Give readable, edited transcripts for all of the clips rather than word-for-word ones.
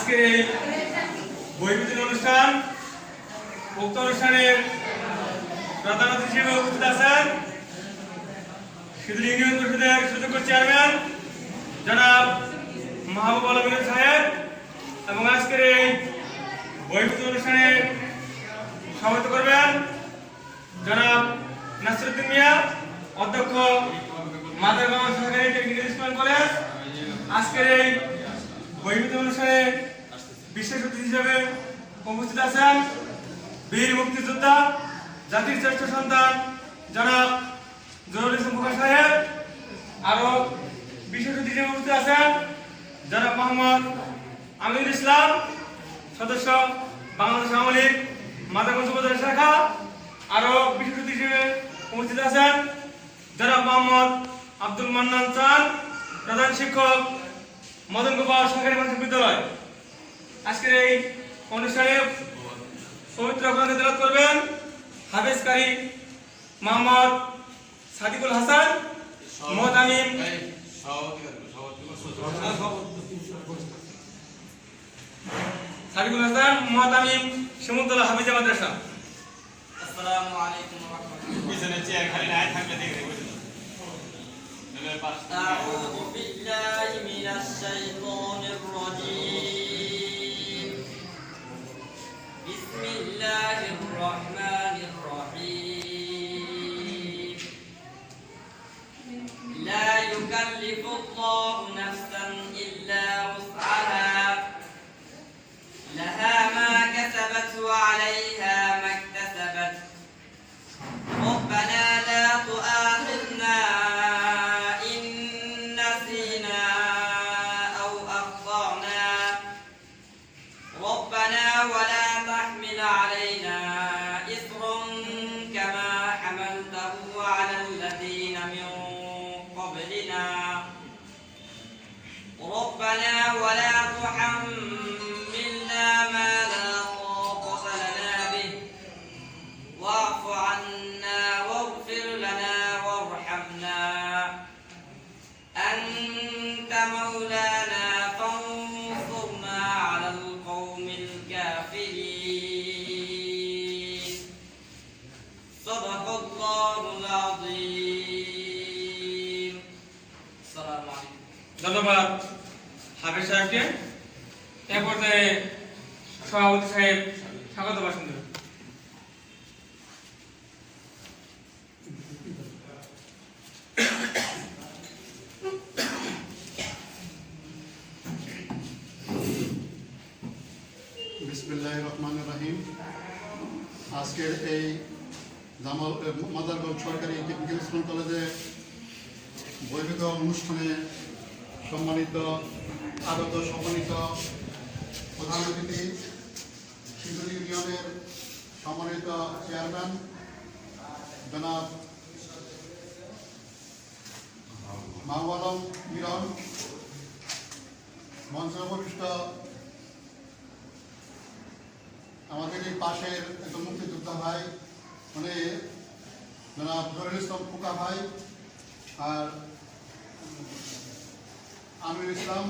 আজকের এই বইবিতরণ অনুষ্ঠান উক্ত অনুষ্ঠানের প্রধান অতিথি হিসেবে উপস্থিত আছেন সিধুলী ইউনিয়ন পরিষদের সুযোগ্য চেয়ারম্যান জনাব মাহবুব আলম সাহেব এবং আজকের এই বইবিতরণ অনুষ্ঠানে সভাপতিত্ব করবেন জনাব নাসিরউদ্দিন মিয়া, অধ্যক্ষ মাদারগঞ্জ সরকারি টেকনিক্যাল স্কুল কলেজ। আজকের এই বইবিতরণ অনুষ্ঠানে বিশেষ অতিথি হিসেবে উপস্থিত আছেন বীর মুক্তিযোদ্ধা, জাতির শ্রেষ্ঠ সন্তান জনাব জহুরুল ইসলাম খোকা সাহেব। আরো বিশেষ অতিথি হিসেবে উপস্থিত আছেন জনাব মোহাম্মদ আমিনুল ইসলাম, সদস্য বাংলাদেশ আওয়ামী লীগ মাদারগঞ্জ উপজেলা শাখা। আরো বিশেষ অতিথি হিসেবে উপস্থিত আছেন জনাব মোহাম্মদ আব্দুল মান্নান চান, প্রধান শিক্ষক মদন গোপাল সরকারি মাধ্যমিক বিদ্যালয়। আজকের এই অনুষ্ঠানে পবিত্র কোরআন তেলাওয়াত করবেন হাফেজ কারি মোহাম্মদ সাদিকুল হাসান মোহতামিম সাদিকুল হাসান মোহতামিম শিমুলতলা হাফিজা মাদ্রাসা। আসসালামু আলাইকুম ওয়া রাহমাতুল্লাহ। পিছনে চেয়ার খালি নাই থাকলে দেখে বসে আউযু বিল্লাহি মিনাশ শাইতানির রাজীম। বিসমিল্লাহির রাহমানির রাহিম। লা ইউকাল্লিফুল্লাহু নাফসান ইল্লা উসআহা লাহা মা কাসাবাত ওয়া আলাইহা মা ইকতাসাবাত। ربنا لا تؤاخذنا إن نسينا أو أخطأنا ربنا ولا تحمل علينا إصرا كما حملته على الذين من قبلنا ربنا ولا تحملنا ما لا طاقة لنا به واعف عنا واغفر لنا وارحمنا أنت مولانا فانصرنا على القوم الكافرين صدق الله العظيم السلام عليكم। ধন্যবাদ হাফেজ সাহেবকে। এ পর্যায়ে সভাপতি সাহেব স্বাগত ভাষণ দেবেন। বিসমিল্লাহির রহমানির রহিম। আজকের এই মাদারগঞ্জ সরকারি টেকনিক্যাল স্কুল কলেজে বইবিতরণ অনুষ্ঠানে সম্মানিত প্রধান অতিথি সিধুলী ইউনিয়নের সম্মানিত চেয়ারম্যান জনাব মাহবুব আলম মিলন, মঞ্চে উপবিষ্ট আমাদের এই পাশের একজন মুক্তিযোদ্ধা ভাই মানে জনাব জহুরুল ইসলাম খোকা ভাই, আর আমিনুল ইসলাম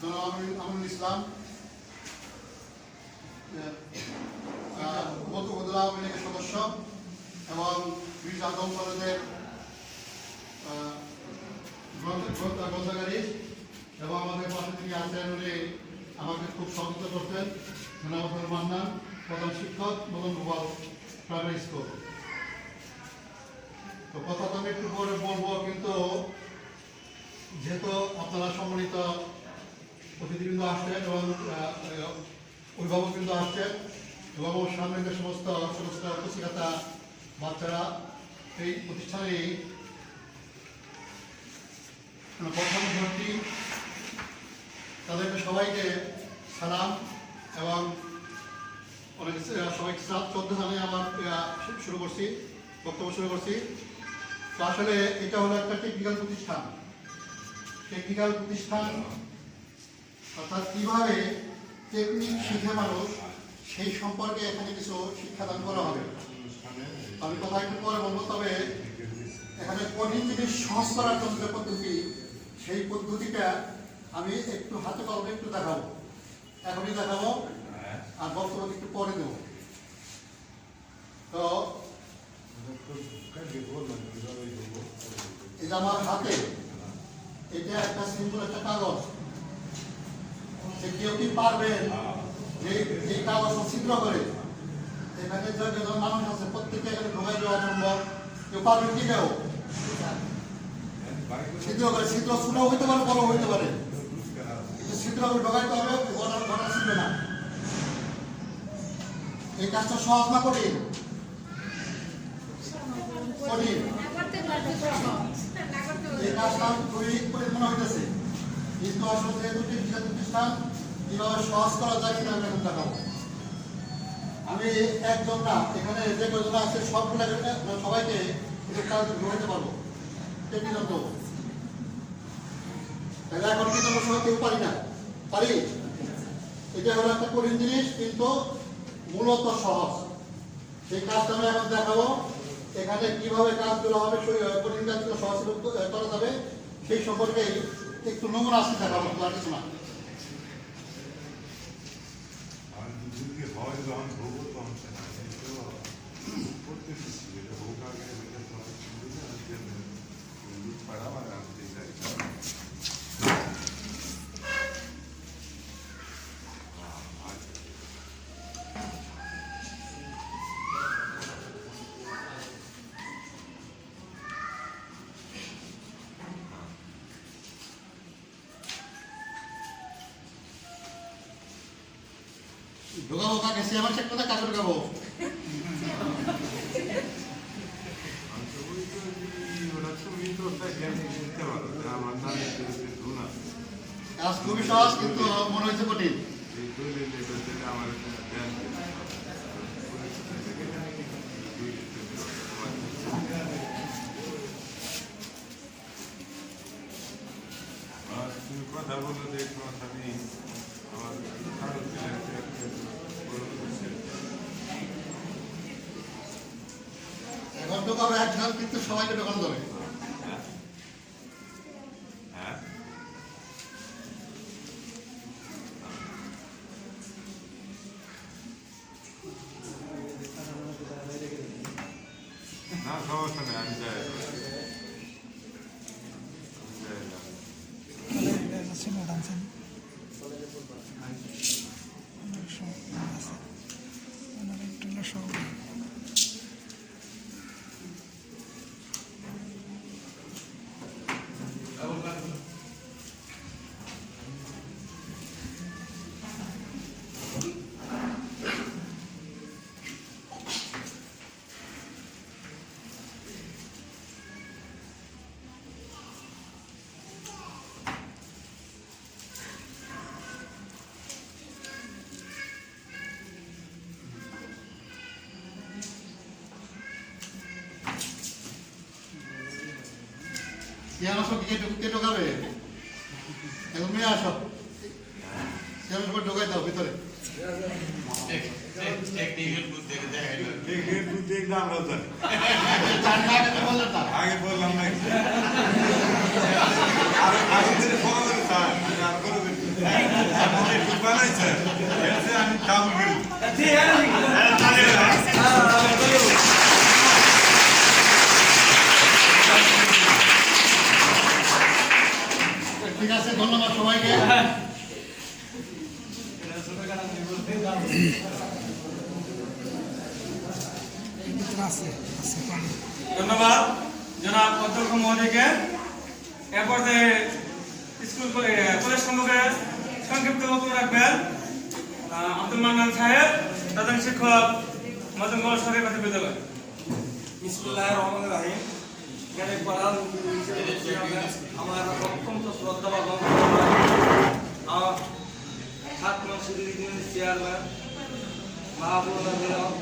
জনাব আমিনুল ইসলাম, উপজেলা আওয়ামী লীগের সদস্য এবং মির্জা আদম কলেজের গ্রন্থাগারী এবং আমাদের পাশে তিনি আছেন, উনি আমাকে খুব সহযোগিতা করতেন জনাব মান্নান, প্রধান শিক্ষক মদন গোপাল প্রাইমারি স্কুল। তো কথা তো আমি একটু পরে বলবো, কিন্তু যেহেতু আপনারা সম্মানিত অতিথিবৃন্দ আসছেন এবং অভিভাবকবৃন্দ আসছেন এবং আমার সামনে যে সমস্ত শিক্ষার্থী বাচ্চারা এই প্রতিষ্ঠানে প্রথম ভর্তি, তাদেরকে সবাইকে সালাম এবং অনেক সবাইকে শ্রদ্ধা জানিয়ে আমার বক্তব্য শুরু করছি। তো আসলে এটা হলো একটা টেকনিক্যাল প্রতিষ্ঠান, অর্থাৎ কিভাবে টেকনিক শিখে মানুষ সেই সম্পর্কে এখানে কিছু শিক্ষাদান করা হবে। আমি কথা একটু পরে বলবো, তবে এখানে কঠিন জিনিস সহজ করার জন্য যে পদ্ধতি, সেই পদ্ধতিটা আমি একটু হাতে কলমে একটু দেখাবো। এখনই দেখাবো আর বক্তব্য একটু পরে দেবো। তো এই যে আমার হাতে এটা একটা সিম্পল একটা কাগজ, যে কেউ কি পারবেন যে এই কাগজ ছিদ্র করে এখানে যতজন মানুষ আছে প্রত্যেকে এখানে ঢোকাই দেওয়া সম্ভব? কেউ পারবেন কি? কেউ ছিদ্র করে, ছিদ্র ছোট হইতে পারে বড় হইতে পারে, কিন্তু ছিদ্র করে ঢোকাইতে হবে, ঘটা ছিদ্র না। এই কাজটা সহজ না কঠিন? কঠিন। এই কাজটা খুবই মনে হইতেছে, কিন্তু আসলে যেহেতু শিক্ষা প্রতিষ্ঠান কিভাবে সহজ করা যায় কিনা আমি এখন দেখাবো। আমি একজন না, এখানে যে কজন আছে সবগুলো সবাইকে কাজ ঢোকাইতে পারবো, টেকনিক্যাল দেবো। তাহলে এখন কিন্তু আমরা সবাই কেউ পারি না, পারি? এটা হলো একটা কঠিন জিনিস, কিন্তু মূলত সহজ। সেই কাজটা আমি এখন দেখাবো। এখানে কিভাবে কাজগুলো হবে, কঠিন কাজগুলো সহজ করা যাবে সেই সম্পর্কে একটু নমুনা আসতে দেখাবো, আর কিছু না। ঢোকাবো কাকে? সে আমার চেক কথা কাকে ঢোকাবো? কাজ খুবই সহজ, কিন্তু মনে হচ্ছে কঠিন। কথা বললো যে আমি আমার এখন ঢোকাবো একজন, কিন্তু সবাইকে ঢোকানো যাবে। না সমস্যা নেই, আমি যাই। কে ঢোকাবে? এখন মেয়ে আসো, ঢোকাই দাও ভিতরে। আগে বললাম না বানাইছে আমি কাম করি। ঠিক আছে, ধন্যবাদ সবাইকে। ধন্যবাদ জনাব অধ্যক্ষ মহোদয়কে। এ পর্যায়ে স্কুল কলেজ সম্পর্কে সংক্ষিপ্ত বক্তব্য রাখবেন আব্দুল মান্নান সাহেব, প্রধান শিক্ষক মদনগঞ্জ সরকারি প্রাথমিক বিদ্যালয়। বিসমিল্লাহির রহমানির রহিম। এখানে প্রধান আমার অত্যন্ত শ্রদ্ধা বা আমার ছাত্র শিবির চেয়ারম্যান মাহবুবুল্লাহ বেগম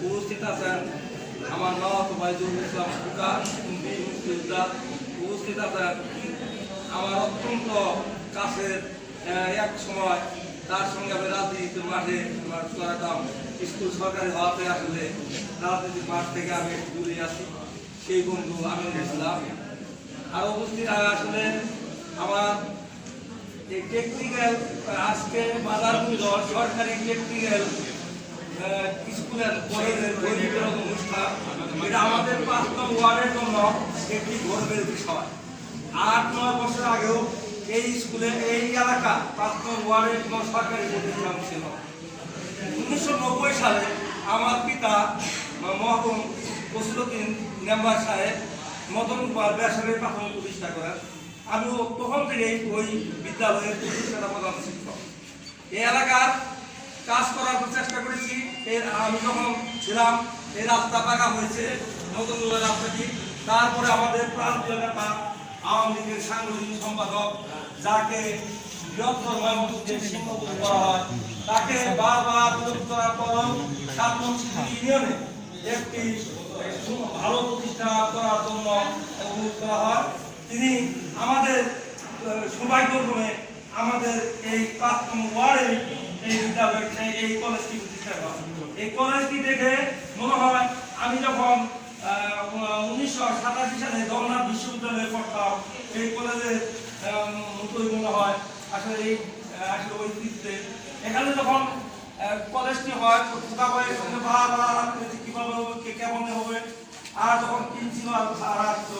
উপস্থিত আছেন, আমার নওয়াব বাইজুল ইসলাম প্রকাশ মুক্তিযোদ্ধা উপস্থিত আছেন, আমার অত্যন্ত কাছের এক সময় তার সঙ্গে আমি রাজনীতির মাঠে চলাতাম। স্কুল সরকারি হওয়াতে আসলে রাজনীতির মাঠ থেকে আমি দূরে আছি, সেই বন্ধু আমি গেছিলাম। আর উপস্থিত আসলে আমার এই টেকনিক্যাল আজকে বাজারমূল্য সরকারি টেকনিক্যাল স্কুলের কলেজের বই বিতরণ অনুষ্ঠান, এটা আমাদের 5 নং ওয়ার্ডের জন্য একটি গর্বের বিষয়। 8-9 বছর আগেও এই স্কুলে এই এলাকা 5 নং ওয়ার্ডের কোনো সরকারি প্রতিষ্ঠান ছিল। 1990 সালে আমার পিতা মহকুম ফজলুদ্দিন মেম্বার সাহেব মদন বেসরকারি প্রাথমিক প্রতিষ্ঠা করেন। আমিও তখন থেকেই ওই বিদ্যালয়ের প্রতিষ্ঠাতা প্রধান শিক্ষক। এই এলাকার কাজ করার চেষ্টা করেছি। আমি যখন ছিলাম এই রাস্তা পাকা হয়েছে, নতুন রাস্তাটি। তারপরে আমাদের প্রান্তীয় নেতা আওয়ামী লীগের সাংগঠনিক সম্পাদক, যাকে বৃহত্তর ময়মনসিংহে সিংহপুর করা হয়, তাকে বারবার বিরোধ করার পরও 7 নং ইউনিয়নে একটি ভালো প্রতিষ্ঠা করার জন্য অনুরোধ করা হয়। তিনি আমাদের সৌভাগ্যক্রমে আমাদের এই 5 নং ওয়ার্ডে এই বিদ্যালয় এই কলেজটি প্রতিষ্ঠা করা। এই কলেজটি দেখে মনে হয় আমি যখন 1987 সালে জগন্নাথ বিশ্ববিদ্যালয়ে পড়তাম, এই কলেজের মতোই মনে হয় আসলে ওই দিকতে এখানে যখন কলেজটি হয় কিভাবে হবে, কেমন হবে। আর যখন প্রিন্সিপাল স্যার আসতো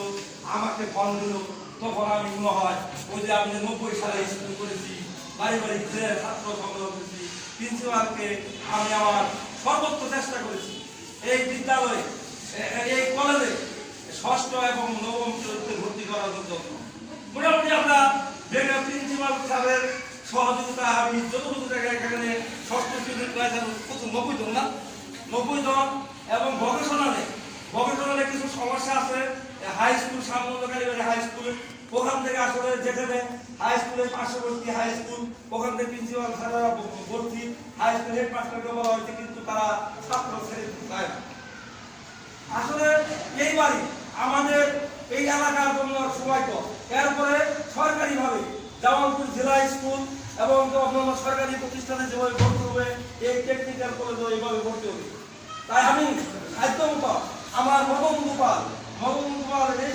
আমাকে ফোন দিল, তখন আমি মনে হয় ওই যে আমি 90 সালে স্কুল করেছি, বাড়ি বাড়ি ঘুরে ছাত্র সংগ্রহ করেছি, প্রিন্সিপালকে আমি আমার সর্বোচ্চ চেষ্টা করেছি এই বিদ্যালয়ে এই কলেজে 6ষ্ঠ এবং 9ম শ্রেণীতে ভর্তি করার জন্য। মোটামুটি আমরা প্রিন্সিপাল সাহেবের সহযোগিতা আমি যতটুকু জায়গায় এখানে 6ষ্ঠ শ্রেণীর প্রায় 90 জন না 90 জন, এবং ভকেশনালে কিছু সমস্যা আছে। হাই স্কুল সামন্তকালী হাই স্কুল, ওখান থেকে আসলে যেখানে হাই স্কুলের পার্শ্ববর্তী হাই স্কুল, ওখান থেকে প্রিন্সিপাল স্যারেরা ভর্তি, হাই স্কুল হেডমাস্টারকে বলা হয়েছে, কিন্তু তারা ছাত্র ছেড়ে দেয় না। আসলে এইবারই আমাদের এই এলাকার জন্য সৌভাগ্য। এরপরে সরকারিভাবে জামালপুর জেলা স্কুল এবং অন্যান্য সরকারি প্রতিষ্ঠানে যেভাবে ভর্তি হবে, এই টেকনিক্যাল কলেজও এইভাবে ভর্তি হবে। তাই আমি সাধ্যমত আমার মদন গোপাল এই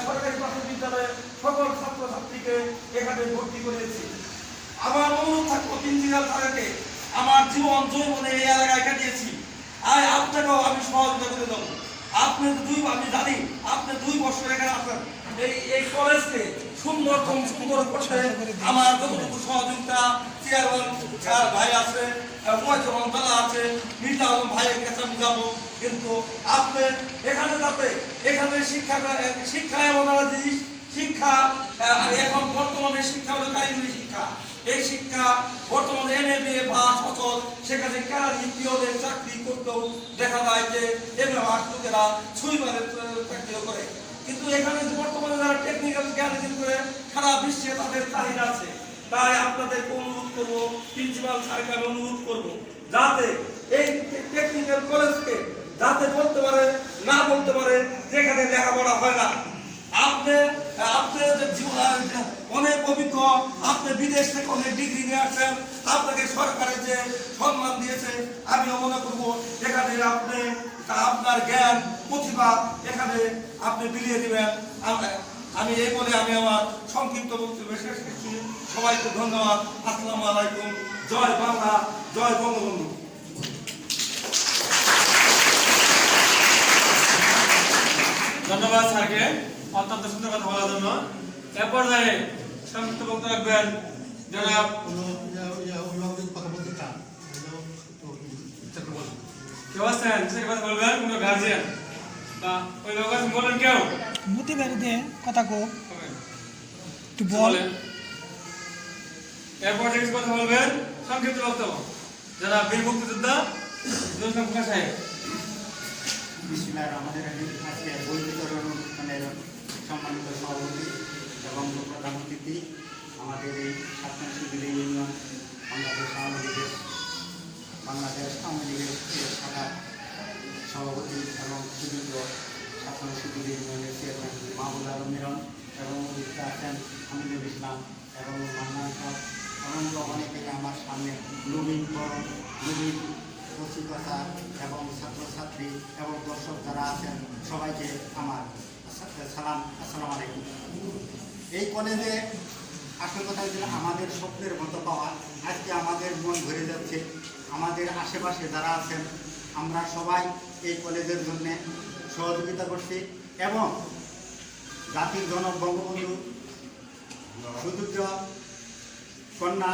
সরকারি প্রাথমিক বিদ্যালয়ের সকল ছাত্রছাত্রীকে এখানে ভর্তি করেছি। আমার অনুরোধ থাকবো প্রিন্সিপাল স্যারকে, আমার জীবন জৈবনে এই এলাকায় কাটিয়েছি, আর আপনাকেও আমি সহযোগিতা করে দেবো। আপনি আমি জানি আপনি 2 বছর এখানে আছেন, এই কলেজকে সুন্দর করতে আমার যতটুকু সহযোগিতা, চেয়ারম্যান ভাই আছে, মহাজমন্ত্রণা আছে, মির্জা আলম ভাইয়ের কাছে আমি যাবো। কিন্তু আপনি এখানে যাতে এখানে শিক্ষা এমন একটা জিনিস, শিক্ষা এখন বর্তমানে শিক্ষা হলো কারিগরি শিক্ষা। এই শিক্ষা বর্তমানে MA বা সচল, সেখানে কেরানিদের চাকরি করতেও দেখা যায় যে MA লোকেরা সুইমারের চাকরিও করে। কিন্তু এখানে বর্তমানে যারা টেকনিক্যাল জ্ঞান অর্জন করে সারা বিশ্বে তাদের চাহিদা আছে। তাই আপনাদেরকে অনুরোধ করবো, প্রিন্সিপাল স্যারকে আমি অনুরোধ করবো, যাতে এই টেকনিক্যাল কলেজকে যাতে বলতে পারে না বলতে পারে যেখানে লেখাপড়া হয় না। আপনি অনেক অভিজ্ঞ, আপনি বিদেশ থেকে অনেক ডিগ্রি নিয়ে আসছেন, আপনাকে সরকারের যে সম্মান দিয়েছে, আমিও মনে করবো এখানে আপনি আপনার জ্ঞান প্রতিভা এখানে আপনি বিলিয়ে দিবেন। আমি এই বলে আমি আমার সংক্ষিপ্ত বক্তব্য শেষ করছি। সবাইকে ধন্যবাদ। আসসালামু আলাইকুম। জয় বাংলা, জয় বঙ্গবন্ধু। ধন্যবাদ স্যারকে অত্যন্ত সুন্দর কথা বলার জন্য। এ পর্যায়ে সংক্ষিপ্ত বক্তব্য রাখবেন জনাব অভিভাবকের কথা বলতে চান, কেউ আছেন সে কথা বলবেন, কোনো গার্জিয়ান বা অভিভাবক বলেন কেউ মুতি বেরোতে কথা কো তুই বল। এরপর কিছু কথা বলবেন সংক্ষিপ্ত বক্তব্য জনাব বীর মুক্তিযোদ্ধা জনসংখ্যা সাহেব। আমাদের আজকে বই বিতরণ অনুষ্ঠানের সম্মানিত সভাপতি এবং প্রধান অতিথি, আমাদের এই 7 নং শিবিরে ইউনিয়ন বাংলাদেশ আওয়ামী লীগের শাখা সভাপতি এবং সুযোগ্য 7 নং শিবিরে ইউনিয়নের চেয়ারম্যান মাহবুব আলম মিলন এবং উপস্থিত আছেন হামিদুল ইসলাম এবং মান্নান সহ এবং অনেকে আমার সামনে নবীন রসিকতা এবং ছাত্রছাত্রী এবং দর্শক যারা আছেন সবাইকে আমার সালাম, আসসালামু আলাইকুম। এই কলেজে আসল কথা হচ্ছে আমাদের স্বপ্নের মতো পাওয়া। আজকে আমাদের মন ভরে যাচ্ছে। আমাদের আশেপাশে যারা আছেন আমরা সবাই এই কলেজের জন্য সহযোগিতা করছি এবং জাতির জনক বঙ্গবন্ধু সুযোগ্য কন্যা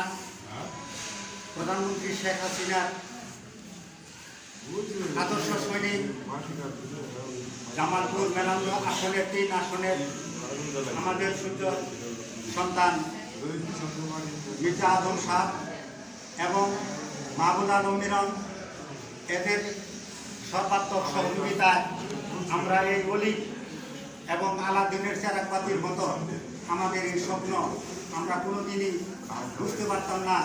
প্রধানমন্ত্রী শেখ হাসিনার আদর্শ সৈনিক জামালপুর মেলান্দ আসনের 3 আসনের আমাদের সূর্য সন্তান মির্জা আজম সাহ এবং মাহবুব আলম মিলন, এদের সর্বাত্মক সহযোগিতায় আমরা এই অলিক এবং আলাদিনের চেরাগবাতির মতো আমাদের এই স্বপ্ন আমরা কোনোদিনই বুঝতে পারতাম না,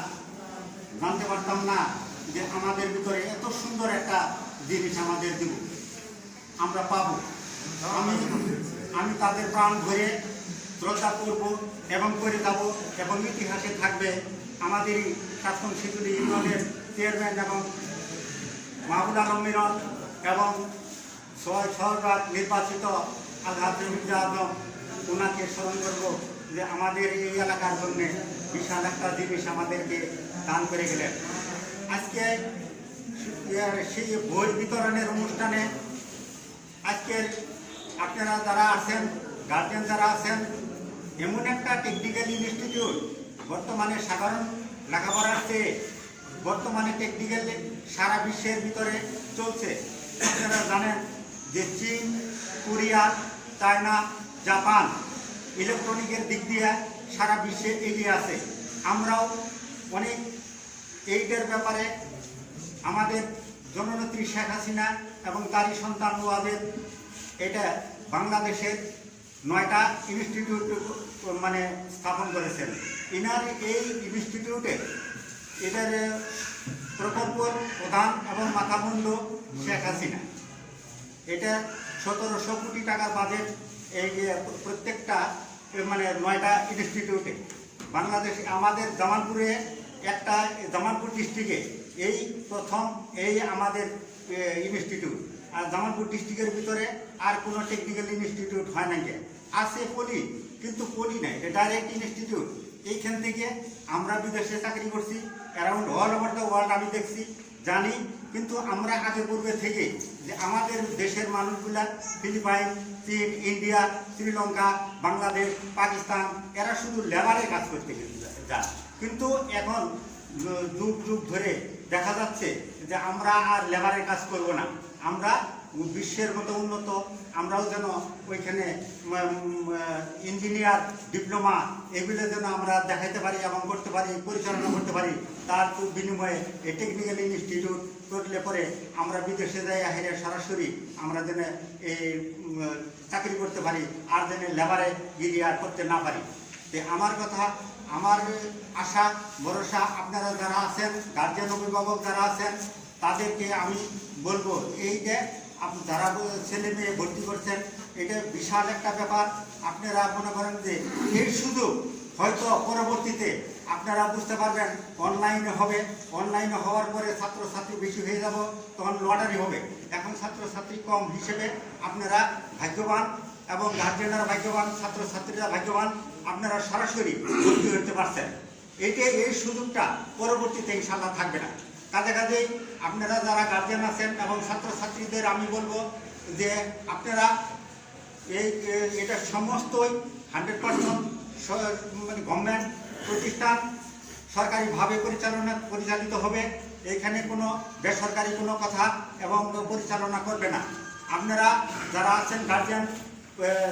জানতে পারতাম না যে আমাদের ভিতরে এত সুন্দর একটা জিনিস আমাদের দিব আমরা পাবো। আমি তাদের প্রাণ ভরে শ্রদ্ধা করব এবং করে যাব এবং ইতিহাসে থাকবে আমাদেরই প্রাক্তন শিশুরি ইউনিয়নের চেয়ারম্যান এবং মাহবুব আলম মিলন এবং সহজাত নির্বাচিত আলহাজ মির্জা আজম, ওনাকে স্মরণ করব যে আমাদের এই এলাকার জন্য বিশাল একটা জিনিস আমাদেরকে দান করে গেলেন। আজকে সেই বই বিতরণের অনুষ্ঠানে আজকের আপনারা যারা আছেন, গার্জেন যারা আছেন, এমন একটা টেকনিক্যাল ইনস্টিটিউট বর্তমানে সাধারণ লেখাপড়ার চেয়ে বর্তমানে টেকনিক্যাল সারা বিশ্বের ভিতরে চলছে। আপনারা জানেন যে চীন, কোরিয়া, চায়না, জাপান ইলেকট্রনিকের দিক দিয়ে সারা বিশ্বে এগিয়ে আছে। আমরাও অনেক এইটার ব্যাপারে আমাদের জননেত্রী শেখ হাসিনা এবং তারই সন্তান ওয়াদের এটা বাংলাদেশের 9টা ইনস্টিটিউট মানে স্থাপন করেছেন। ইনার এই ইনস্টিটিউটে এদের প্রকল্প প্রধান এবং মাথামুন্ড শেখ হাসিনা। এটা 1700 কোটি টাকার বাজেট এই প্রত্যেকটা মানে 9টা ইনস্টিটিউটে। বাংলাদেশে আমাদের জামালপুরে একটা জামালপুর ডিস্ট্রিক্টে এই প্রথম এই আমাদের ইনস্টিটিউট। আর জামালপুর ডিস্ট্রিক্টের ভিতরে আর কোনো টেকনিক্যাল ইনস্টিটিউট হয় না, আছে পলি, কিন্তু পলি নাই, এটা ডাইরেক্ট ইনস্টিটিউট। এইখান থেকে আমরা বিদেশে চাকরি করছি, around all over the world আমি দেখছি, জানি। কিন্তু আমরা আগে পূর্বে থেকে যে আমাদের দেশের মানুষগুলা ফিলিপাইন, চীন, ইন্ডিয়া, শ্রীলঙ্কা, বাংলাদেশ, পাকিস্তান এরা শুধু লেবারের কাজ করতে যায়। কিন্তু এখন যুগ যুগ ধরে দেখা যাচ্ছে যে আমরা আর লেবারের কাজ করব না, আমরা বিশ্বের মতো উন্নত আমরাও যেন ওইখানে ইঞ্জিনিয়ার, ডিপ্লোমা এগুলো যেন আমরা দেখাইতে পারি এবং করতে পারি, পরিচালনা করতে পারি। তার বিনিময়ে এই টেকনিক্যাল ইনস্টিটিউট করলে পরে আমরা বিদেশে যাই হেরে সরাসরি আমরা যেন এই চাকরি করতে পারি, আর যেন লেবারে গিয়ে আর করতে না পারি। আমার কথা, আমার আশা ভরসা আপনারা যারা আছেন, গার্জিয়ান অভিভাবক যারা আছেন, তাদেরকে আমি বলবো এই যে যারা ছেলে মেয়ে ভর্তি করছেন এটা বিশাল একটা ব্যাপার। আপনারা মনে করেন যে এই সুযোগ হয়তো পরবর্তীতে আপনারা বুঝতে পারবেন অনলাইনে হবে, অনলাইনে হওয়ার পরে ছাত্রছাত্রী বেশি হয়ে যাব, তখন লটারি হবে। এখন ছাত্রছাত্রী কম হিসেবে আপনারা ভাগ্যবান এবং গার্জেনরা ভাগ্যবান, ছাত্রছাত্রীরা ভাগ্যবান, আপনারা সরাসরি ভর্তি হতে পারছেন। এই সুযোগটা পরবর্তীতে ইনশাআল্লাহ থাকবে না। কাজে কাজেই আপনারা যারা গার্জেন আছেন এবং ছাত্রছাত্রীদের আমি বলবো যে আপনারা এটা সমস্তই 100% মানে গভর্নমেন্ট প্রতিষ্ঠান সরকারিভাবে পরিচালিত হবে। এখানে কোনো বেসরকারি কোনো কথা এবং পরিচালনা করবে না। আপনারা যারা আছেন গার্জিয়ান,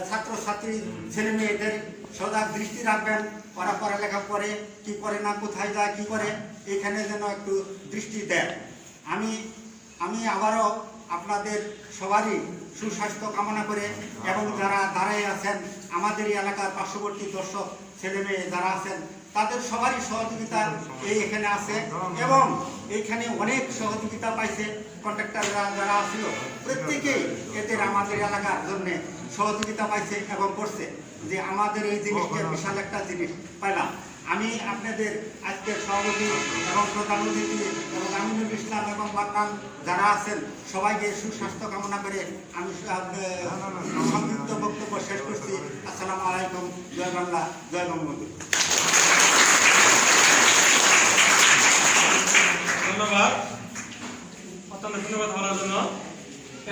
ছাত্রছাত্রী ছেলে মেয়েদের সদা দৃষ্টি রাখবেন, ওরা পড়ালেখা করে কি করে না, কোথায় যায় কি করে, এখানে যেন একটু দৃষ্টি দেন। আমি আবারও আপনাদের সবারই সুস্বাস্থ্য কামনা করে এবং যারা দাঁড়ায় আছেন আমাদের এলাকার পার্শ্ববর্তী দর্শক ছেলে মেয়ে যারা আছেন তাদের সবারই সহযোগিতা এখানে আছে এবং এইখানে অনেক সহযোগিতা পাইছে। কন্ট্রাক্টররা যারা আসছিল প্রত্যেকেই এদের আমাদের এলাকার জন্য সহযোগিতা পাইছে এবং করছে যে আমাদের এই জিনিসটা বিশাল একটা জিনিস পাইলাম। আমি আপনাদের আজকের সভাপতি এবং প্রধান অতিথি এবং আমিনুল ইসলাম এবং মাকান যারা আছেন সবাইকে সুস্বাস্থ্য কামনা করে আমি সংক্ষিপ্ত বক্তব্য শেষ করছি। আসসালামু আলাইকুম। জয় বাংলা, জয় বঙ্গবন্ধু। বিষয়ে কথা বলার জন্য।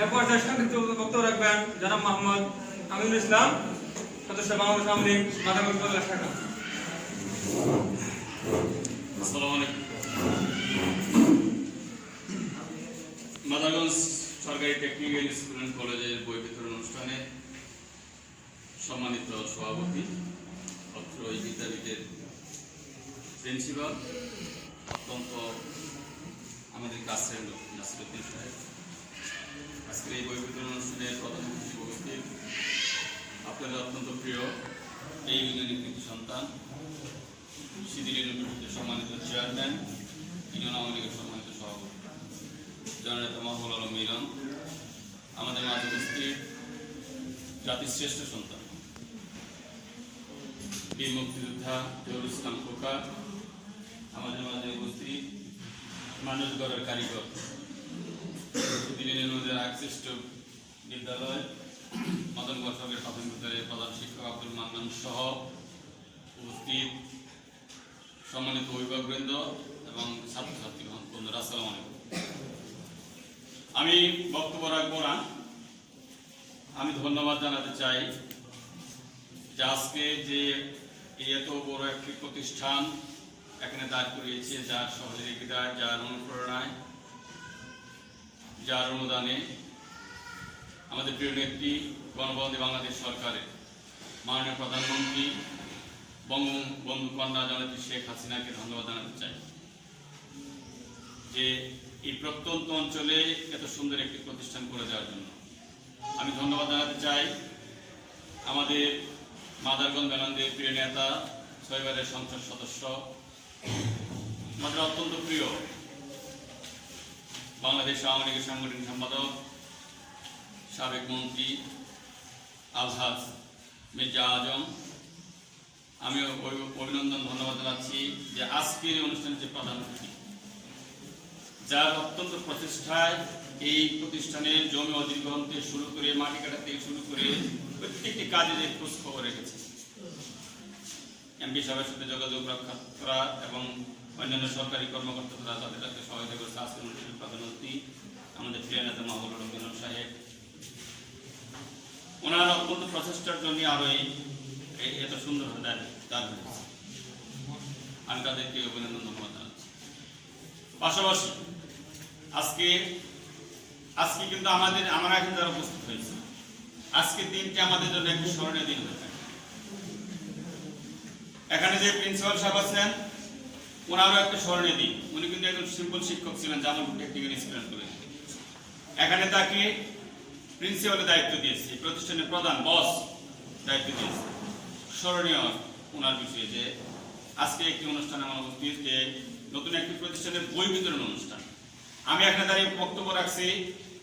এ পর্যায়ে সংক্ষিপ্ত বক্তব্য রাখবেন জনাব মোহাম্মদ আমিনুল ইসলাম, সদস্য বাংলাদেশ আওয়ামী লীগ মাদারগঞ্জ জেলা শাখা। আসসালামু আলাইকুম। মাদারগঞ্জ সরকারি টেকনিক্যাল স্কুল অ্যান্ড কলেজের বই বিতরণ অনুষ্ঠানে সম্মানিত সভাপতি, অত্র এই বিদ্যাপীঠের প্রিন্সিপাল, অত্যন্ত আমাদের কাছের লোক নাসিরুদ্দিন সাহেব, আজকের এই বই বিতরণ অনুষ্ঠানের প্রধান অতিথি উপস্থিত, আপনাদের অত্যন্ত প্রিয় এই ইউনিয়নের কৃতি সন্তান, সিদির ইউনিভার্সিটির সম্মানিত চেয়ারম্যান, ইউনিয়ন আওয়ামী লীগের সম্মানিত সভাপতি জননেতা মাহবুবুল আলম মিলন, আমাদের মাঝে উপস্থিত জাতির শ্রেষ্ঠ সন্তান বীর মুক্তিযোদ্ধা জহুরুল ইসলাম খোকা, আমাদের মাঝে উপস্থিত মানুষগড়ের কারিগর, সিদির আকৃষ্ট বিদ্যালয় মদনগড় সরকারি প্রাথমিক বিদ্যালয়ের প্রধান শিক্ষক আব্দুল মান্নান সহ উপস্থিত সম্মানিত অভিভাবকবৃন্দ এবং ছাত্রছাত্রী বন্ধুরা, আসসালামু আলাইকুম। আমি বক্তব্য রাখবো না, আমি ধন্যবাদ জানাতে চাই যে আজকে যে এত বড় একটি প্রতিষ্ঠান এখানে দাঁড় করিয়েছে, যার সহযোগিতায়, যার অনুপ্রেরণায়, যার অনুদানে আমাদের প্রিয় নেত্রী গণবন্দী বাংলাদেশ সরকারের মাননীয় প্রধানমন্ত্রী বঙ্গবন্ধু কন্যা জননেত্রী শেখ হাসিনাকে ধন্যবাদ জানাতে চাই যে এই প্রত্যন্ত অঞ্চলে এত সুন্দর একটি প্রতিষ্ঠান করে দেওয়ার জন্য। আমি ধন্যবাদ জানাতে চাই আমাদের মাদারগঞ্জ বেনান্দের প্রিয় নেতা, ছয়বারের সংসদ সদস্য, আমাদের অত্যন্ত প্রিয় বাংলাদেশ আওয়ামী লীগের সাংগঠনিক সম্পাদক, সাবেক মন্ত্রী আলহাজ মির্জা আজম। আমি অভিনন্দন ধন্যবাদ জানাচ্ছি যে আজকের অনুষ্ঠানের যে প্রধান অতিথি, যার অত্যন্ত প্রচেষ্টায় এই প্রতিষ্ঠানের জমি অধিগ্রহণ থেকে শুরু করে মাটি কাটা থেকে শুরু করে প্রত্যেকটি কাজে যে খোঁজ খবর রেখেছে, এমপি সাহেবের সাথে যোগাযোগ রক্ষা করা এবং অন্যান্য সরকারি কর্মকর্তারা তাদের সাথে সহায়তা করেছে। আজকের অনুষ্ঠানের প্রধান অতিথি আমাদের প্রিয় নেতা মাহবুবুল আলম মিলন সাহেব, ওনার অত্যন্ত প্রচেষ্টার জন্য আরো এত সুন্দর দাঁড় হয়েছে। আমি তাদেরকে অভিনন্দন ধন্যবাদ জানাচ্ছি। পাশাপাশি আজকে কিন্তু আমরা এখন যারা উপস্থিত হয়েছি, আজকের দিনটি আমাদের জন্য একটি স্মরণীয় দিন হয়ে থাকে। এখানে যে প্রিন্সিপাল সাহেব আছেন, ওনারও একটা স্মরণীয় দিন। উনি কিন্তু একজন সিম্পল শিক্ষক ছিলেন, জামালপুর টেকনিক্যাল স্কুল করে এখানে তাকে প্রিন্সিপালের দায়িত্ব দিয়েছে, প্রতিষ্ঠানের প্রধান বস দায়িত্ব দিয়েছে। স্মরণীয় ওনার বিষয়ে যে আজকে একটি অনুষ্ঠানে আমার উপস্থিত, যে নতুন একটি প্রতিষ্ঠানের বই বিতরণ অনুষ্ঠান। আমি এখানে দাঁড়িয়ে বক্তব্য রাখছি,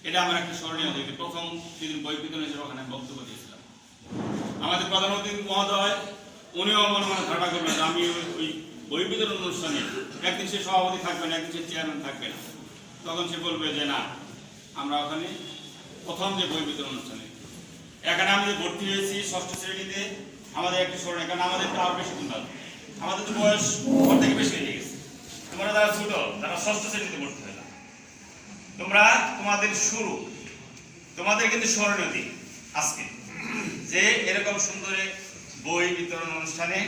এটা আমার একটা স্মরণীয় দিন। প্রথম যেদিন বই বিতরণ হয়েছিল ওখানে বক্তব্য দিয়েছিলাম। আমাদের প্রধানমন্ত্রী মহোদয় উনিও মনে মনে ধারণা করবেন যে আমি ওই বই বিতরণ অনুষ্ঠানে একদিন সে সভাপতি থাকবে না, একদিন সে চেয়ারম্যান থাকবে না, তখন সে বলবে যে না, আমরা ওখানে প্রথম যে বই বিতরণ অনুষ্ঠানে এখানে আমি যে ভর্তি হয়েছি 6ষ্ঠ শ্রেণীতে, আমাদের একটি স্মরণীয়, কারণ আমাদের তো আরো বেশি দিন লাগবে, আমাদের তো বয়স ওর থেকে বেশি হয়ে গেছে। তোমরা যারা ছোট, যারা 6ষ্ঠ শ্রেণীতে ভর্তি হয় না, তোমাদের শুরু, তোমাদের কিন্তু স্মরণীয় দিন আজকে, যে এরকম সুন্দর বই বিতরণ অনুষ্ঠানে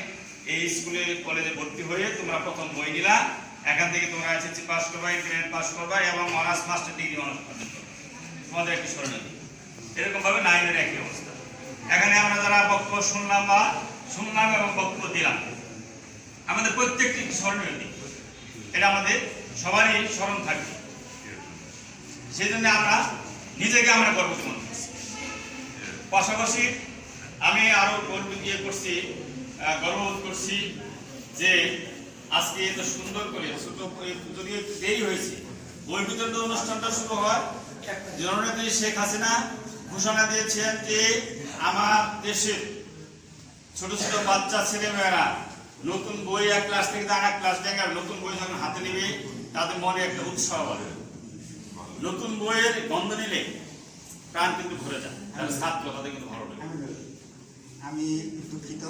এই স্কুলে কলেজে ভর্তি হয়ে তোমরা প্রথম বই নিলা। এখান থেকে তোমরা এসএসসি পাস করবা, ইন্টারমিডিয়েট পাস করবা এবং honours master degree honours pass করবা, তোমাদের একটি স্মরণীয় দিন। এরকম ভাবে 9-এর একই অবস্থা। এখানে আমরা যারা বক্তব্য শুনলাম এবং বক্তব্য দিলাম, আমাদের প্রত্যেকটি স্মরণীয় দিন, এটা আমাদের সবারই স্মরণ থাকবে। সেই জন্য আমরা নিজেকে গর্বিত মনে করছি। পাশাপাশি আমি আরো গর্ববোধ করছি যে আজকে এত সুন্দর করে, ছোট যদি দেরি হয়েছে, বই বিতরণ অনুষ্ঠানটা শুরু হয়। জননেত্রী শেখ হাসিনা ঘোষণা দিয়েছেন যে আমার দেশের ছোট ছোট বাচ্চা ছেলে মেয়েরা নতুন বই এক ক্লাস থেকে আরেক ক্লাস থেকে নতুন বই যখন হাতে নেবে, তাদের মনে একটা উৎসাহ হবে। নতুন বইয়ের গন্ধ নিলে প্রাণ কিন্তু ভরে যায়, তাহলে ছাত্র তাদের কিন্তু ভালো লাগে। আমি দুঃখিত,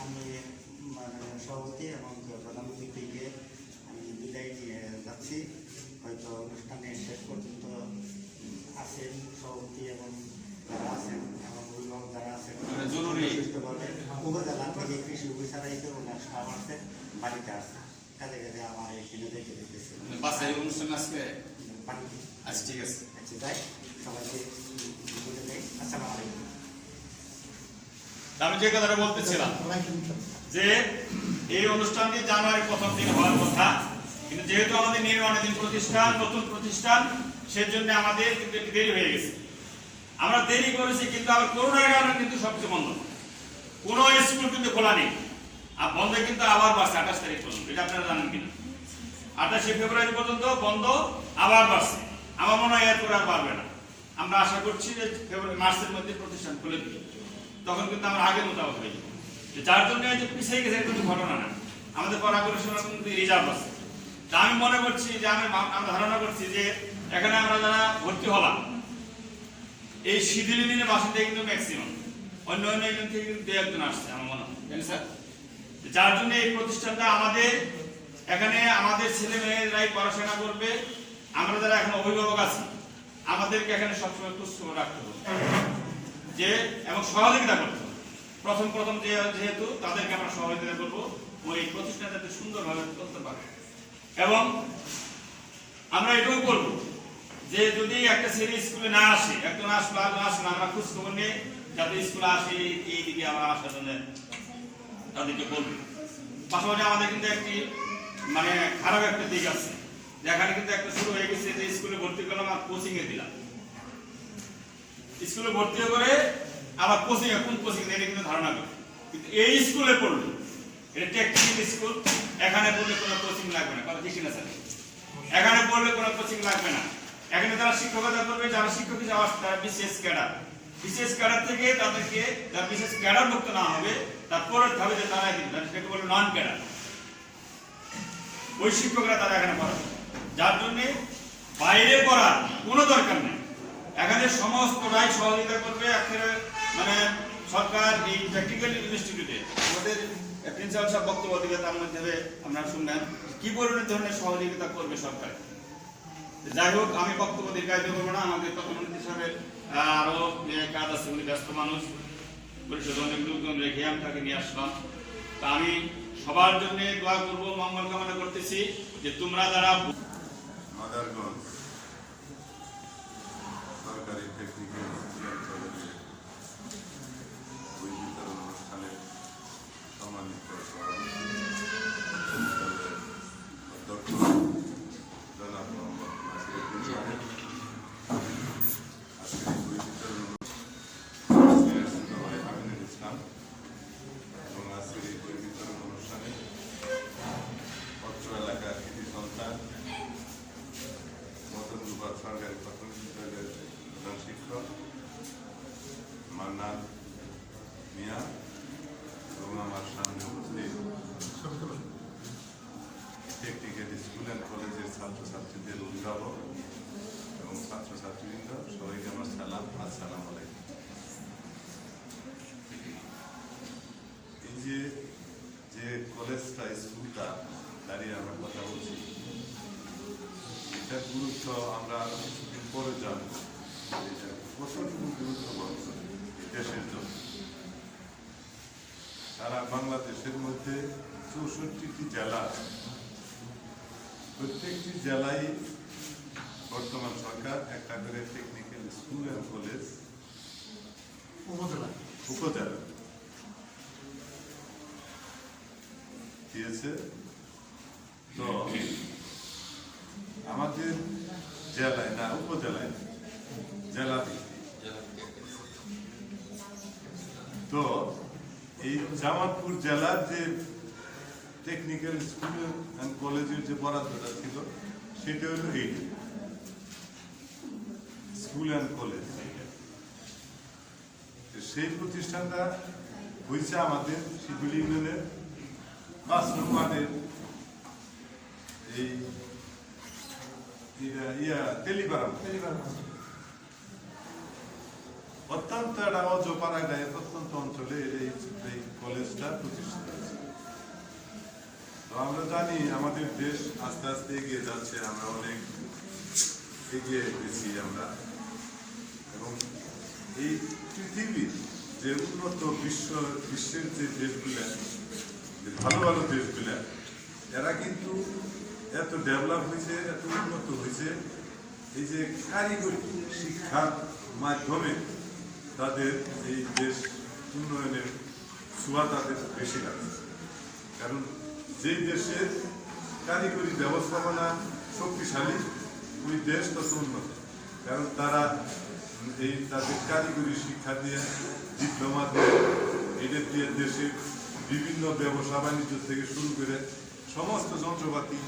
আমি সভাপতি এবং প্রধানমন্ত্রীকে আমি বিদায় নিয়ে যাচ্ছি। হয়তো অনুষ্ঠানের শেষ পর্যন্ত আছেন সভাপতি এবং যারা আছেন এবং অভিভাবক যারা আছেন মানে জরুরি। সুষ্ঠুভাবে উপজেলা থেকে কৃষি অফিসার আইতে ওনার সব আছে বাড়িতে আছে কাজে কাজে আমার এখানে দেখে দিতেছে বাসায় অনুষ্ঠান আজকে বাড়িতে আচ্ছা ঠিক আছে। আচ্ছা যাই সবাইকে বলে দেয় আসসালামু আলাইকুম। আমি যে কথাটা বলতেছিলাম যে এই অনুষ্ঠানটি জানুয়ারির প্রথম দিন হওয়ার কথা, কিন্তু যেহেতু আমাদের নির্মাণাধীন প্রতিষ্ঠান, নতুন প্রতিষ্ঠান, সেজন্য আমাদের কিন্তু একটু দেরি হয়ে গেছে। আমরা দেরি করেছি, কিন্তু আবার করোনার কারণে কিন্তু সবকিছু বন্ধ, কোনো স্কুল কিন্তু খোলা নেই। আর বন্ধ কিন্তু আবার বাড়ছে 28 তারিখ পর্যন্ত, এটা আপনারা জানেন কিনা? 28 ফেব্রুয়ারি পর্যন্ত বন্ধ, আবার বাড়ছে। আমার মনে হয় এরপর আর পারবে না। আমরা আশা করছি যে ফেব্রুয়ারি মার্চের মধ্যে প্রতিষ্ঠান খুলে দিবে, তখন কিন্তু আমরা আগে মোতাবেক হয়ে যাবো। যার জন্য যে পিছিয়ে গেছে এটা কিন্তু ঘটনা না, আমাদের পরামর্শ কিন্তু রিজার্ভ আছে। তা আমি মনে করছি যে আমরা ধারণা করছি যে এখানে আমরা যারা ভর্তি হলাম এই শিথিলিনের বাসিন্দা কিন্তু ম্যাক্সিমাম, অন্য অন্য একজন থেকে কিন্তু 2-1 জন আসছে আমার মনে হয়, জানি স্যার। যার জন্য এই প্রতিষ্ঠানটা আমাদের এখানে আমাদের ছেলে মেয়েরাই পড়াশোনা করবে। আমরা যারা এখন অভিভাবক আছি আমাদেরকে এখানে সবসময় খোঁজখবর রাখতে হবে যে এবং সহযোগিতা করতে হবে। প্রথম যেহেতু তাদেরকে আমরা সহযোগিতা করবো ওই প্রতিষ্ঠান যাতে সুন্দরভাবে করতে পারে। এবং আমরা এটাও করবো যে যদি একটা ছেলে স্কুলে না আসে, একজন আসলো আর আসে না, আমরা খোঁজ খবর নিয়ে যাতে স্কুলে আসে এই দিকে আমরা আসার জন্য তাদেরকে বলবো। পাশাপাশি আমাদের কিন্তু একটি মানে খারাপ একটা দিক আছে, যেখানে কিন্তু একটা শুরু হয়ে গেছে যে স্কুলে ভর্তি করলাম আর কোচিং এ দিলাম, স্কুলে ভর্তি করে আবার কোচিং এ, কোন কোচিং এটা কিন্তু ধারণা করে। কিন্তু এই স্কুলে পড়লো, এটা টেকনিক্যাল স্কুল, এখানে পড়লে কোনো কোচিং লাগবে না, কথা ঠিক না স্যার? এখানে পড়লে কোনো কোচিং লাগবে না। এখানে যারা শিক্ষকতা করবে, যারা শিক্ষক হিসেবে আসবে তারা বিশেষ ক্যাডার, বিশেষ ক্যাডার থেকে তাদেরকে যারা বিশেষ ক্যাডার মুক্ত না হবে তারপরে হবে যে তারা সেটাকে বলে নন ক্যাডার, ওই শিক্ষকরা তারা এখানে পড়াবে। যার জন্য বাইরে পড়ার কোনো দরকার নেই, এখানে সমস্তটাই সহযোগিতা করবে। মানে সরকার এই প্র্যাকটিক্যাল ইনস্টিটিউটে আমাদের প্রিন্সিপাল সাহেব বক্তব্য দিবে, তার মধ্যে আপনারা শুনবেন কি ধরনের সহযোগিতা করবে সরকার। যাই হোক, আমি বক্তব্য দীর্ঘায়িত করবো না, আমাদের প্রধানমন্ত্রী সাহেবের আরো কাজ আছে, উনি ব্যস্ত মানুষ, পরিষদ অনেক লোকজন রেখে আমি তাকে নিয়ে আসলাম। তা আমি সবার জন্য দোয়া করবো, মঙ্গল কামনা করতেছি যে তোমরা যারা মাদারগঞ্জ সরকারি টেকনিক্যাল স্কুল কলেজে বই বিতরণ অনুষ্ঠানে সম্মানিত অধ্যক্ষ জনাব মোহাম্মদ নাসিরউদ্দিন সাহেব, আজকের এই বই বিতরণ অনুষ্ঠানে আমিনুল ইসলাম এবং আজকের এই বই বিতরণ অনুষ্ঠানে অত্র এলাকার কৃতি সন্তান মতনদুবাদ সরকারি প্রাথমিক বিদ্যালয়ের প্রধান শিক্ষক মান্নান মিয়া এবং আমার সামনে উপস্থিত টেকনিক্যাল স্কুল অ্যান্ড কলেজের ছাত্রছাত্রীদের অভিভাবক এবং ছাত্রছাত্রীবৃন্দ, সবাইকে আমার সালাম, আসসালামু আলাইকুম। এই যে কলেজটা, স্কুলটা দাঁড়িয়ে আমরা কথা বলছি, এটার গুরুত্ব আমরা কিছুদিন পরে জানবো। এটা কতটুকু গুরুত্বপূর্ণ দেশের জন্য। সারা বাংলাদেশের মধ্যে 64টি জেলা, প্রত্যেকটি জেলায় বর্তমান সরকার একটা করে টেকনিক্যাল স্কুল অ্যান্ড কলেজ উপজেলা দিয়েছে। তো আমাদের জেলায় না, উপজেলায়, জেলা তো এই জামালপুর জেলার যে টেকনিক্যাল স্কুল অ্যান্ড কলেজের যে বরাদ্দটা ছিল সেটা হলো এই স্কুল অ্যান্ড কলেজ। সেই প্রতিষ্ঠানটা হয়েছে আমাদের শিবুল ইউনিয়নের 5 নং ওয়ার্ডের এই তেলিপাড়া, অত্যন্ত একটা অজপাড়া গায়ে প্রত্যন্ত অঞ্চলে এই কলেজটা প্রতিষ্ঠিত হয়েছে। তো আমরা জানি আমাদের দেশ আস্তে আস্তে এগিয়ে যাচ্ছে, আমরা অনেক এগিয়ে গেছি আমরা। এবং এই পৃথিবীর যে উন্নত বিশ্বের যে দেশগুলা, যে ভালো ভালো দেশগুলা, এরা কিন্তু এত ডেভেলপ হয়েছে, এত উন্নত হয়েছে, এই যে কারিগরি শিক্ষার মাধ্যমে তাদের এই দেশ উন্নয়নের ছোঁয়া তাদের বেশি লাগছে। কারণ যেই দেশের কারিগরি ব্যবস্থাপনা শক্তিশালী, ওই দেশ তত উন্নত। কারণ তারা এই তাদের কারিগরি শিক্ষা দিয়ে, ডিপ্লোমা দিয়ে, এদের দিয়ে দেশের বিভিন্ন ব্যবসা বাণিজ্য থেকে শুরু করে সমস্ত যন্ত্রপাতি,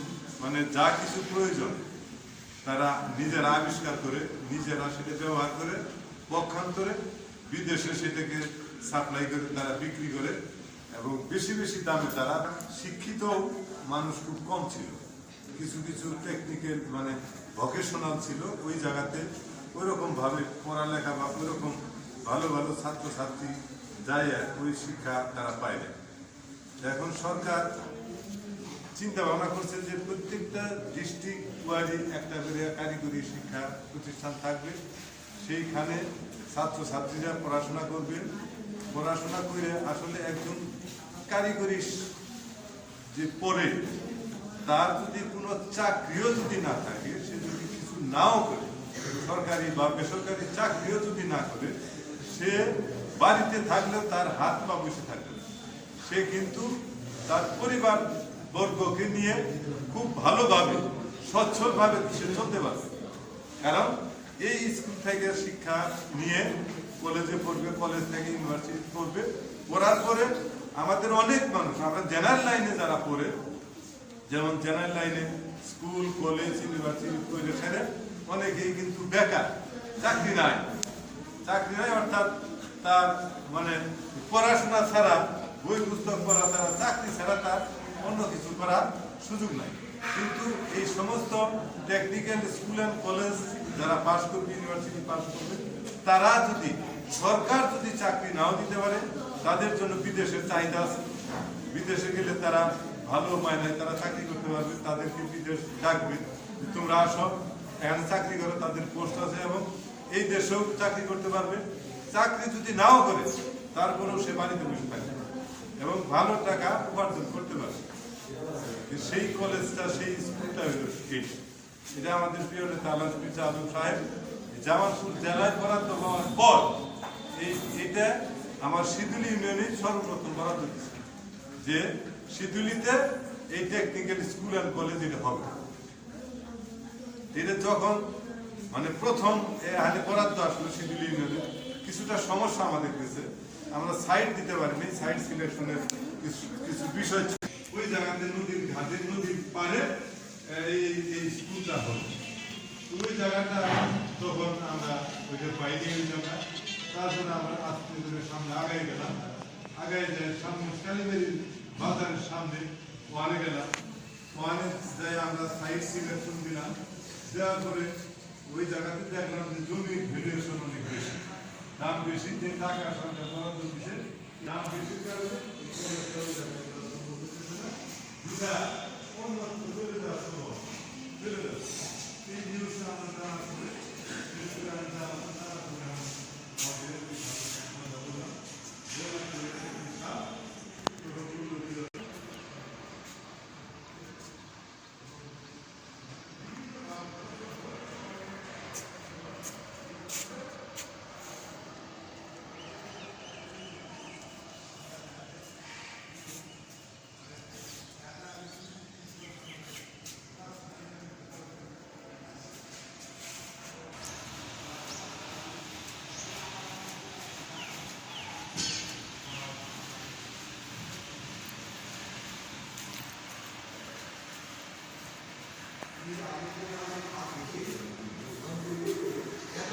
মানে যা কিছু প্রয়োজন তারা নিজেরা আবিষ্কার করে, নিজেরা সেটা ব্যবহার করে, পক্ষান্তরে বিদেশে সেটাকে সাপ্লাই করে, তারা বিক্রি করে এবং বেশি বেশি দামে। তারা শিক্ষিত মানুষ খুব কম ছিল, কিছু কিছু টেকনিক্যাল মানে ভোকেশনাল ছিল, ওই জায়গাতে ওইরকম ভাবে পড়ালেখা বা ওইরকম ভালো ভালো ছাত্রছাত্রী যায় ওই শিক্ষা তারা পায় না। এখন সরকার চিন্তা ভাবনা করছে যে প্রত্যেকটা ডিস্ট্রিক্ট ওয়াইজ একটা করে কারিগরি শিক্ষা প্রতিষ্ঠান থাকবে, সেইখানে ছাত্রছাত্রীরা পড়াশোনা করবে। পড়াশোনা করে আসলে একজন কারিগরি যে পড়ে, তার যদি কোনো চাকরিও যদি না থাকে, সে যদি কিছু নাও করে, সরকারি বা বেসরকারি চাকরিও যদি না করে, সে বাড়িতে থাকলেও তার হাত পা বসে থাকবে, সে কিন্তু তার পরিবার বর্গকে নিয়ে খুব ভালোভাবে সচ্ছলভাবে সে চলতে পারবে। কারণ এই স্কুল থেকে শিক্ষা নিয়ে কলেজে পড়বে, কলেজ থেকে ইউনিভার্সিটি পড়বে, পড়ার পরে আমাদের অনেক মানুষ, আমরা জেনারেল লাইনে যারা পড়ে, যেমন জেনারেল লাইনে স্কুল, কলেজ, ইউনিভার্সিটি পড়ে সেরে অনেকেই কিন্তু বেকার, চাকরি নাই। অর্থাৎ তার মানে পড়াশোনা ছাড়া, বই পুস্তক পড়া ছাড়া, চাকরি ছাড়া তার অন্য কিছু করার সুযোগ নাই। কিন্তু এই সমস্ত টেকনিক্যাল স্কুল অ্যান্ড কলেজ যারা পাস করবে, ইউনিভার্সিটি পাস করবে, তারা যদি সরকার যদি চাকরি নাও দিতে পারে, তাদের জন্য বিদেশের চাহিদা আছে। বিদেশে গেলে তারা ভালো মাইনায় তারা চাকরি করতে পারবে, তাদেরকে বিদেশ ডাকবে, তোমরা আসো এখানে চাকরি করো, তাদের পোস্ট আছে এবং এই দেশেও চাকরি করতে পারবে। চাকরি যদি নাও করে, তারপরেও সে বাড়িতে বসে থাকবে এবং ভালো টাকা উপার্জন করতে পারবে। সেই কলেজটা, সেই স্কুলটা হইল এটা আমাদের প্রিয় নেতা আলহাজ মির্জা আজম সাহেব জামালপুর জেলায় বরাদ্দ হওয়ার পর এটা আমার সিদুলি ইউনিয়নে সর্বপ্রথম বরাদ্দ দিচ্ছে যে সিদুলিতে এই টেকনিক্যাল স্কুল অ্যান্ড কলেজ এটা হবে। এটা যখন মানে প্রথম হাতে বরাদ্দ আসলো সিদুলি ইউনিয়নে, কিছুটা সমস্যা আমাদের কাছে, আমরা সাইট দিতে পারিনি। সাইট সিলেকশনের কিছু বিষয়, ওই জায়গাতে নদীর ঘাটে, নদীর পারে এই স্কুলটা হবে। ওই জায়গাটা তখন আমরা ওইটা বাইরে গেলাম না, তারপরে আমরা আস্তে করে সামনে আগাই গেলাম। আগাই যায় সামনে কালীবাড়ির বাজারের সামনে ওয়ানে গেলাম। ওয়ানে যাই আমরা সাইট সিলেকশন দিলাম, দেওয়ার পরে ওই জায়গাতে দেখলাম যে জমির ভ্যালুয়েশন অনেক বেশি, দাম বেশি, যে টাকা সরকার বরাদ্দ দিচ্ছে দাম বেশি কারণে এই নিউজটা আমরা জানার পরে এত